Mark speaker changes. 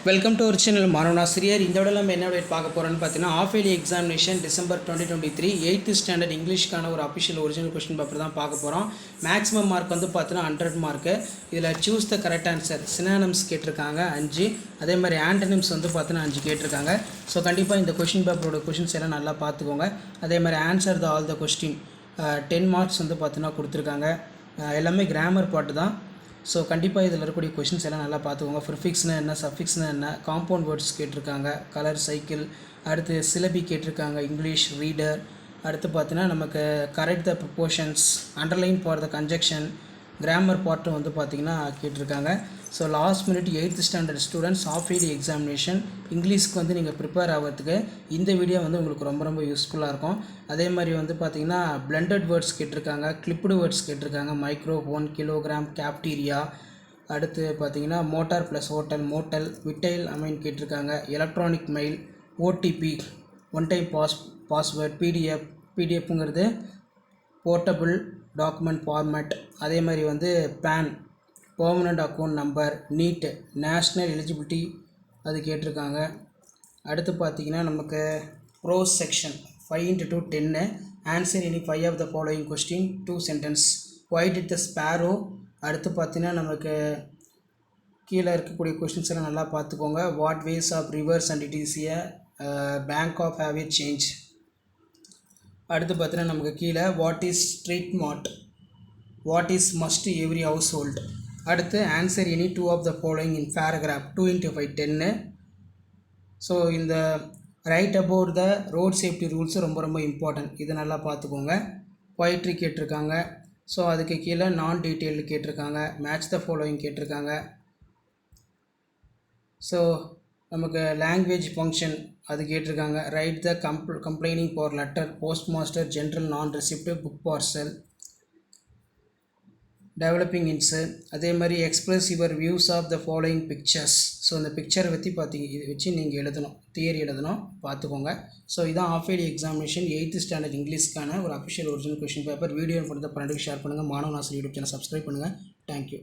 Speaker 1: Welcome to ஒரு channel Manavanasiriyar. இந்த விட நம்ம என்ன அப்டேட் பார்க்க போகிறோன்னு பார்த்தீங்கன்னா, of early examination December 2023 8th standard இங்கிலீஷ்க்கான ஒரு அஃபிஷியல் ஒரிஜினல் கொஸ்டின் பேப்பர் தான் பார்க்க போகிறோம். மேக்ஸிமம் மார்க் வந்து பார்த்தீங்கன்னா 100 மார்க்கு. இதில் choose the correct answer synonyms கேட்டிருக்காங்க 5, அதே மாதிரி ஆண்டனிம்ஸ் வந்து பார்த்தீங்கன்னா 5 கேட்டிருக்காங்க. ஸோ கண்டிப்பாக இந்த கொஸ்டின் பேப்பரோட கொஷின்ஸ் எல்லாம் நல்லா பார்த்துக்கோங்க. அதே மாதிரி answer the all the question 10 marks வந்து பார்த்தீங்கன்னா கொடுத்துருக்காங்க. எல்லாமே கிராமர் பாட்டு தான். ஸோ கண்டிப்பாக இதில் இருக்கக்கூடிய கொஷின்ஸ் எல்லாம் நல்லா பார்த்துக்கோங்க. ப்ரிஃபிக்ஸ்னால் என்ன, சஃபிக்ஸ்னால் என்ன, காம்பவுண்ட் வேர்ட்ஸ் கேட்டிருக்காங்க, கலர், சைக்கிள், அடுத்து சிலபி கேட்டிருக்காங்க, இங்கிலீஷ், ரீடர், அடுத்து பார்த்தீங்கன்னா நமக்கு correct the proportions, underline for the conjunction, grammar பார்ட்டும் வந்து பார்த்திங்கன்னா கேட்டிருக்காங்க. So last minute 8th standard students of early examination இங்கிலீஷ்க்கு வந்து நீங்கள் ப்ரிப்பேர் ஆகிறதுக்கு இந்த வீடியோ வந்து உங்களுக்கு ரொம்ப யூஸ்ஃபுல்லாக இருக்கும். அதே மாதிரி வந்து பார்த்திங்கன்னா பிளெண்டட் வேர்ட்ஸ் கேட்டிருக்காங்க, கிளிப்டு வேர்ட்ஸ் கேட்டிருக்காங்க, மைக்ரோஃபோன், கிலோகிராம், கேப்டீரியா, அடுத்து பார்த்திங்கன்னா motor plus hotel, motel, vital amine கேட்டிருக்காங்க, electronic mail, OTP, one time password, பிடிஎஃப்ங்கிறது போர்ட்டபிள் டாக்குமெண்ட் ஃபார்மேட், அதே மாதிரி வந்து PAN, permanent account number, NEET, national eligibility அது கேட்டிருக்காங்க. அடுத்து பார்த்திங்கன்னா நமக்கு prose section 5 into 10 answer any 5 of the following question 2 sentence. Why did the sparrow. அடுத்து பார்த்திங்கன்னா நமக்கு கீழே இருக்கக்கூடிய கொஸ்டின்ஸ் எல்லாம் நல்லா பார்த்துக்கோங்க. What ways of rivers and it is a bank of heavier change. அடுத்து பார்த்தீங்கன்னா நமக்கு கீழே what is street mart, what is must every house hold. அடுத்து answer any 2 of the following in paragraph 2 into 5 10. ஸோ இந்த write about the road safety rules ரொம்ப important, இதை நல்லா பார்த்துக்கோங்க. பொயட்ரி கேட்டிருக்காங்க. ஸோ அதுக்கு கீழே நான் டீட்டெயில்டு கேட்டிருக்காங்க, மேட்ச் த ஃபாலோயிங் கேட்டிருக்காங்க. ஸோ நமக்கு லாங்குவேஜ் ஃபங்க்ஷன் அது கேட்டிருக்காங்க. Write the complaining for letter, post master, general, non receipt of, book parcel, developing இன்ஸு. அதே மாதிரி express your views of the following pictures. So இந்த பிக்சரை வச்சு நீங்கள் எழுதணும், தியரி எழுதணும், பார்த்துக்கோங்க. ஸோ இதான் of early examination 8th standard இங்கிலீஷ்க்கான ஒரு official original question paper. Video கொடுத்த ஃப்ரெண்டுக்கு ஷேர் பண்ணுங்கள். மாணவனாசிரியர் யூடியூப் சேனல் சப்ஸ்கிரைப் பண்ணுங்கள். தேங்க்யூ.